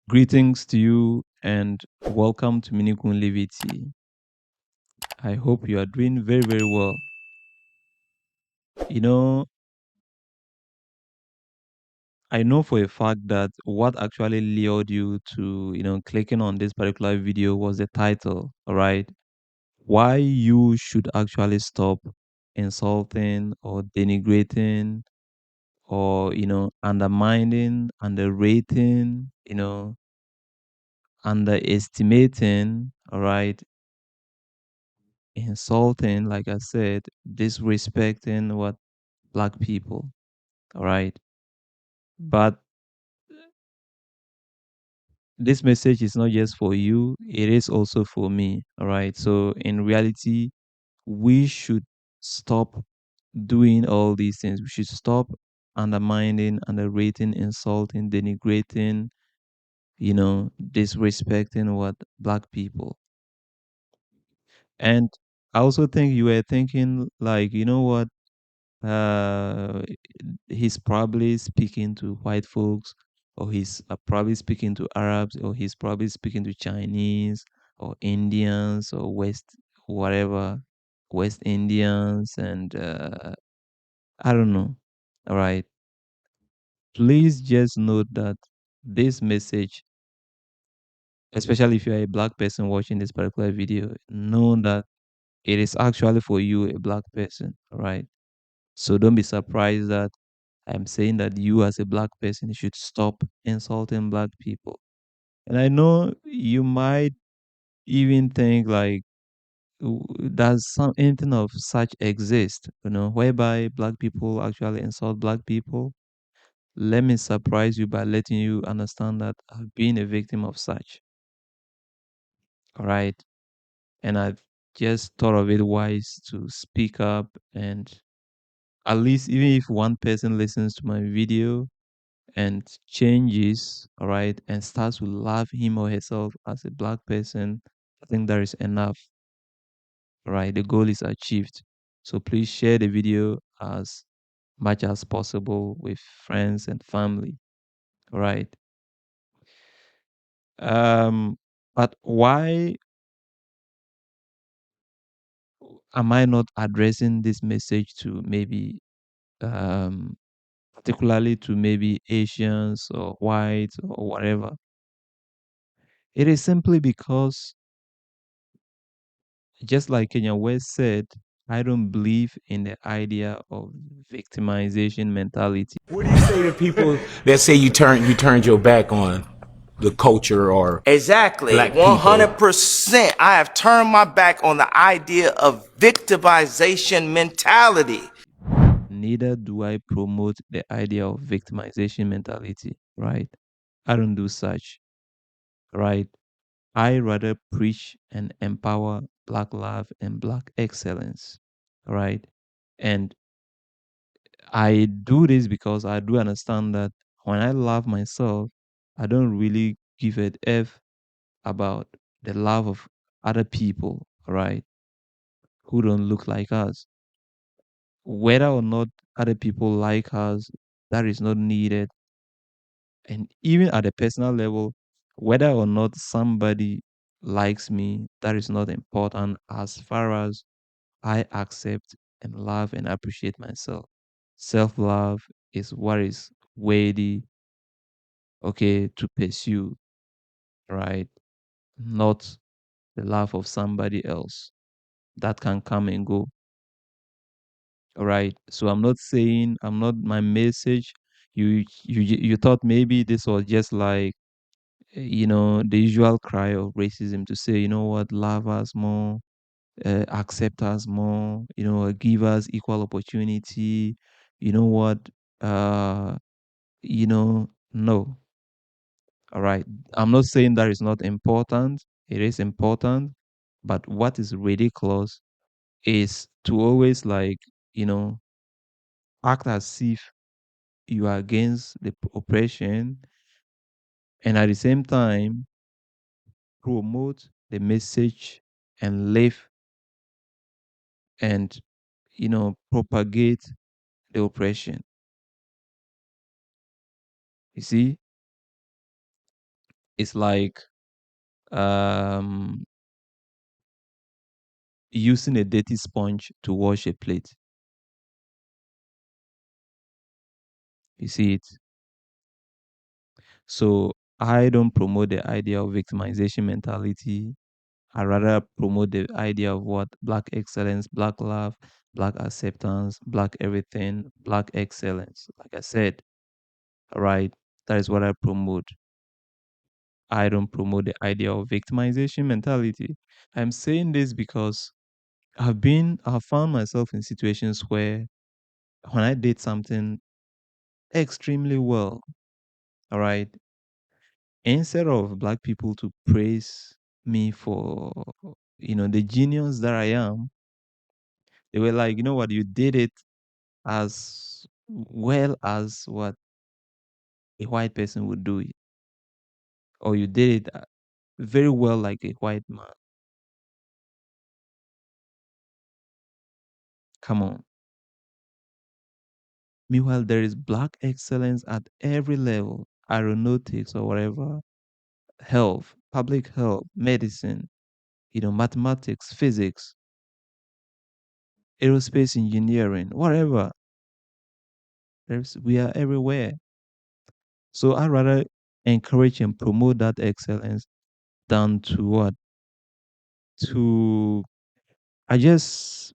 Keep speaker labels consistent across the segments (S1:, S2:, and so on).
S1: Greetings to you and welcome to Minikun Levity. I hope you are doing very, very well. You know, I know for a fact that what actually lured you to, clicking on this particular video was the title, all right? Why you should actually stop insulting or denigrating or, undermining, underrating, underestimating, all right? Insulting, like I said, disrespecting what black people. All right. But this message is not just for you, it is also for me. All right. So in reality, we should stop doing all these things. We should stop undermining, underrating, insulting, denigrating, disrespecting what black people. And I also think you were thinking like, you know what? uh he's probably speaking to white folks, or he's probably speaking to Arabs, or he's probably speaking to Chinese or Indians or whatever, West Indians, and I don't know. All right, please just note that this message, especially if you're a black person watching this particular video, know that it is actually for you, a black person. All right, so don't be surprised that I'm saying that you, as a black person, should stop insulting black people. And I know you might even think like, does some anything of such exist, whereby black people actually insult black people? Let me surprise you by letting you understand that I've been a victim of such. All right. And I've just thought of it wise to speak up, and at least even if one person listens to my video and changes, all right, and starts to love him or herself as a black person, I think that is enough, all right? The goal is achieved. So please share the video as much as possible with friends and family, all right? Um, but why am I not addressing this message to maybe, um, particularly to maybe Asians or whites or whatever? It is simply because, just like Kenya West said, I don't believe in the idea of victimization mentality.
S2: What do you say to people that say you turned your back on the culture or
S3: Exactly.
S2: black people?
S3: 100%. I have turned my back on the idea of victimization mentality.
S1: Neither do I promote the idea of victimization mentality, right? I don't do such, right? I rather preach and empower Black love and Black excellence, right? And I do this because I do understand that when I love myself, I don't really give a F about the love of other people, right? Who don't look like us. Whether or not other people like us, that is not needed. And even at a personal level, whether or not somebody likes me, that is not important as far as I accept and love and appreciate myself. Self love is what is worthy, okay, to pursue, right? Not the love of somebody else that can come and go. All right. So I'm not saying, I'm not my message. You thought maybe this was just like, the usual cry of racism to say, you know what, love us more, accept us more, give us equal opportunity. You know what, no. All right. I'm not saying that is not important. It is important. But what is ridiculous is to always like, you know, act as if you are against the oppression, and at the same time promote the message and live and, propagate the oppression. You see? It's like um, using a dirty sponge to wash a plate. You see it? So I don't promote the idea of victimization mentality. I rather promote the idea of what black excellence, black love, black acceptance, black everything, black excellence. Like I said, right? That is what I promote. I don't promote the idea of victimization mentality. I'm saying this because I've found myself in situations where when I did something extremely well, all right, instead of black people to praise me for, the genius that I am, they were like, you know what, you did it as well as what a white person would do it, or you did it very well like a white man. Come on. Meanwhile, there is black excellence at every level, aeronautics or whatever, health, public health, medicine, mathematics, physics, aerospace engineering, whatever. We are everywhere. So I rather encourage and promote that excellence than to what? To I just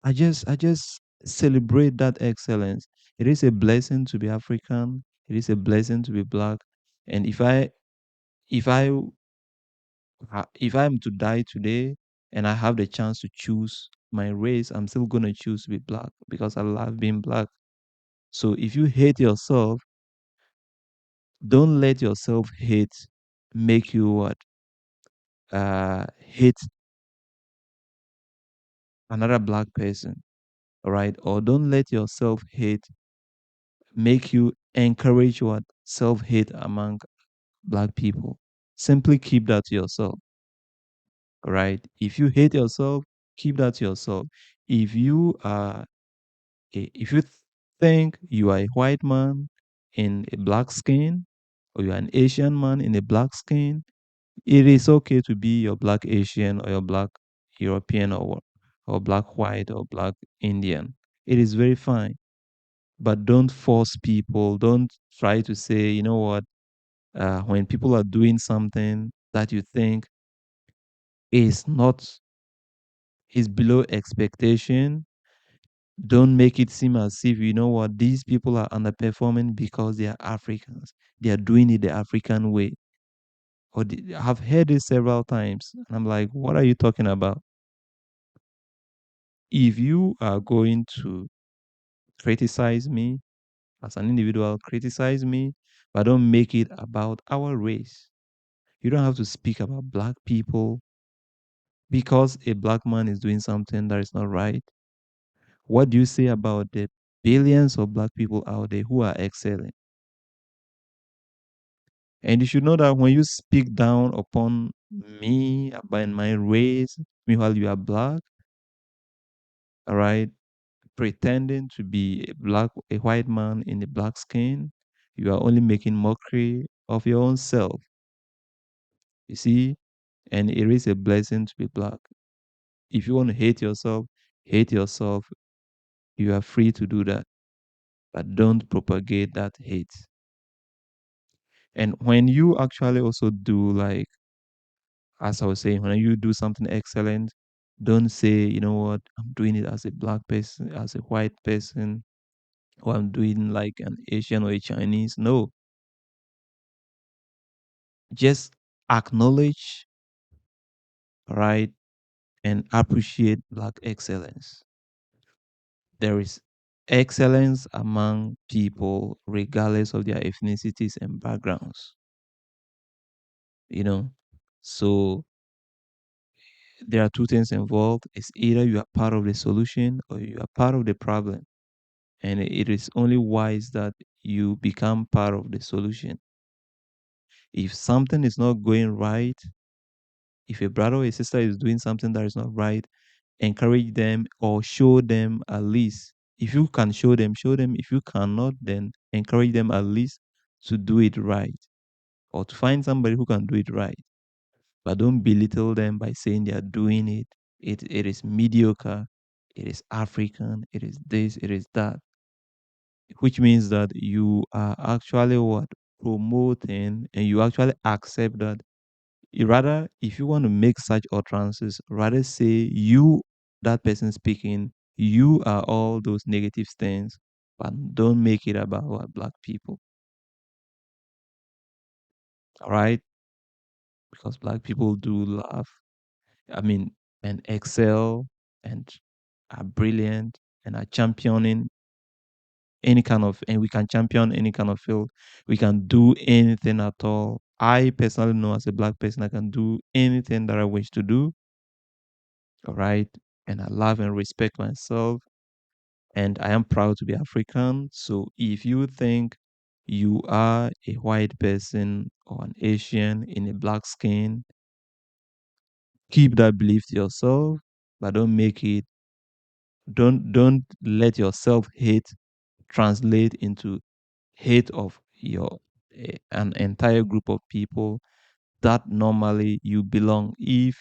S1: I just celebrate that excellence. It is a blessing to be African. It is a blessing to be black. And if I if I'm to die today and I have the chance to choose my race, I'm still gonna choose to be black because I love being black. So if you hate yourself, don't let yourself hate make you what? Hate another black person, all right? Or don't let yourself hate make you encourage what? Self hate among black people. Simply keep that to yourself, all right? If you hate yourself, keep that to yourself. If you are if you think you are a white man in a black skin, or you're an Asian man in a black skin, it is okay to be your black Asian or your black European or black white or black Indian. It is very fine. But don't force people. Don't try to say, you know what, when people are doing something that you think is not is below expectation, don't make it seem as if, you know what, these people are underperforming because they are Africans. They are doing it the African way. I've heard it several times. And I'm like, what are you talking about? If you are going to criticize me as an individual, criticize me, but don't make it about our race. You don't have to speak about black people because a black man is doing something that is not right. What do you say about the billions of black people out there who are excelling? And you should know that when you speak down upon me about my race, meanwhile you are black, all right, pretending to be a white man in a black skin, you are only making mockery of your own self. You see, and it is a blessing to be black. If you want to hate yourself. You are free to do that, but don't propagate that hate. And when you actually also do, like, as I was saying, when you do something excellent, don't say, you know what, I'm doing it as a black person, as a white person, or I'm doing like an Asian or a Chinese. No, just acknowledge, right, and appreciate black excellence. There is excellence among people, regardless of their ethnicities and backgrounds, you know. So there are two things involved. It's either you are part of the solution or you are part of the problem. And it is only wise that you become part of the solution. If something is not going right, if a brother or a sister is doing something that is not right, encourage them or show them at least. If you can show them, show them. If you cannot, then encourage them at least to do it right. or to find somebody who can do it right. But don't belittle them by saying they are doing it. It is mediocre. It is African. It is this. It is that. Which means that you are actually what promoting, and you actually accept that. Rather, if you want to make such utterances, rather say you, that person speaking, you are all those negative things, but don't make it about what black people. All right, because black people do laugh. I mean, and excel and are brilliant and are championing any kind of, and we can champion any kind of field. We can do anything at all. I personally know as a black person, I can do anything that I wish to do. All right. And I love and respect myself. And I am proud to be African. So if you think you are a white person or an Asian in a black skin, keep that belief to yourself, but don't make it, don't let your self hate translate into hate of your an entire group of people that normally you belong. If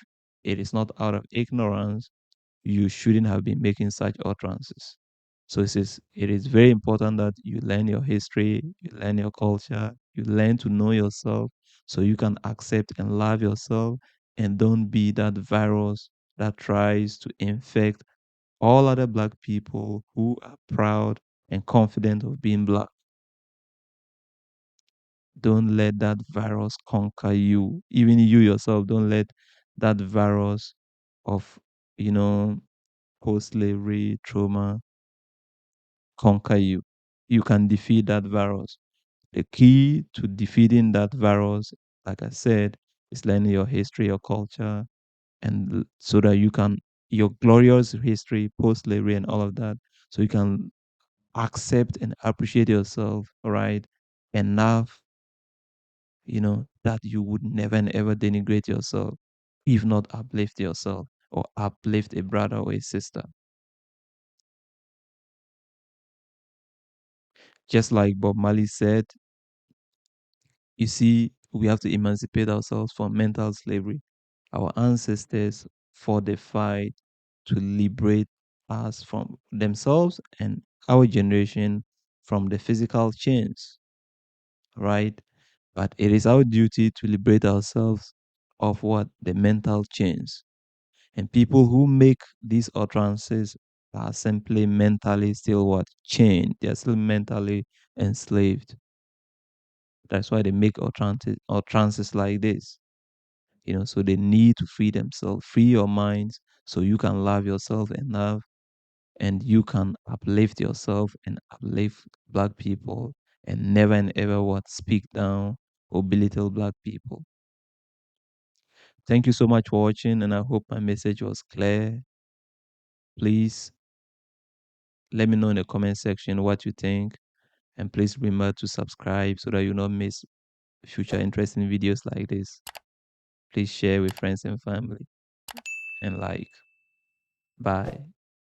S1: it is not out of ignorance, you shouldn't have been making such utterances. So it is very important that you learn your history, you learn your culture, you learn to know yourself so you can accept and love yourself, and don't be that virus that tries to infect all other black people who are proud and confident of being black. Don't let that virus conquer you. Even you yourself, don't let that virus of, you know, post slavery trauma conquer you. You can defeat that virus. The key to defeating that virus, like I said, is learning your history, your culture, and so that you can, your glorious history, post slavery, and all of that, so you can accept and appreciate yourself, right? Enough, that you would never and ever denigrate yourself, if not uplift yourself or uplift a brother or a sister. Just like Bob Marley said, you see, we have to emancipate ourselves from mental slavery. Our ancestors fought the fight to liberate us from themselves and our generation from the physical chains, right? But it is our duty to liberate ourselves of what? The mental chains. And people who make these utterances are simply mentally still what? Chained. They're still mentally enslaved. That's why they make utterances like this. So they need to free themselves, free your minds so you can love yourself enough and you can uplift yourself and uplift black people and never and ever what? Speak down or belittle black people. Thank you so much for watching, and I hope my message was clear. Please let me know in the comment section what you think, and please remember to subscribe so that you not miss future interesting videos like this. Please share with friends and family and like. Bye.